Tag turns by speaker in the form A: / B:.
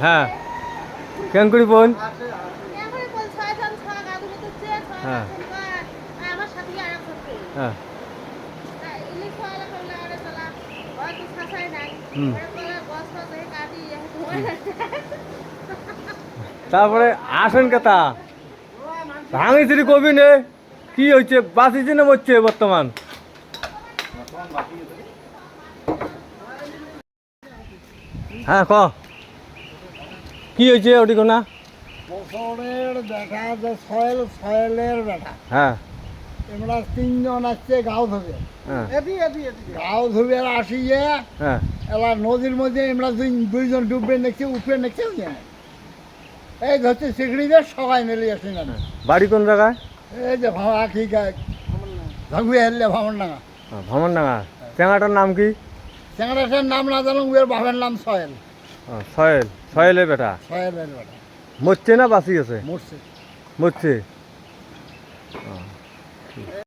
A: হ্যাঁ কেঙ্কুড়ি বোন হ্যাঁ হ্যাঁ তারপরে আসেন কথা ভাঙিছি কবি নে কি হয়েছে বাঁচিছে না মরছে বর্তমান হ্যাঁ ক কি হয়েছে ওটি কোনা
B: বছরের বেটা যে সয়েলের বেটা
A: হ্যাঁ
B: আমরা তিনজন আসছে গাঁও ধরে
A: হ্যাঁ
B: গাঁও ধরে আসিয়ে
A: হ্যাঁ
B: এবার নদীর মধ্যে আমরা দুইজন ডুববে নেছি উপরে নেছি এই ধরছে সিগড়িদের সবাই মিলে আসি না
A: বাড়ি কোন জায়গায়
B: এই যে ভাবা ঠিক আছে ঝাঁকুয়ে হেললে ভাবন ডাঙা
A: ভ্রমণডাঙ্গা চ্যাঙাটার নাম কি
B: চ্যাংড়াটার নাম না জানো উয়ের বাবার নাম সয়েল
A: সয়েল সয়েলের বেটা
B: সয়েলের বেটা
A: মরছে না বাঁচি আছে
B: মরছে
A: মরছে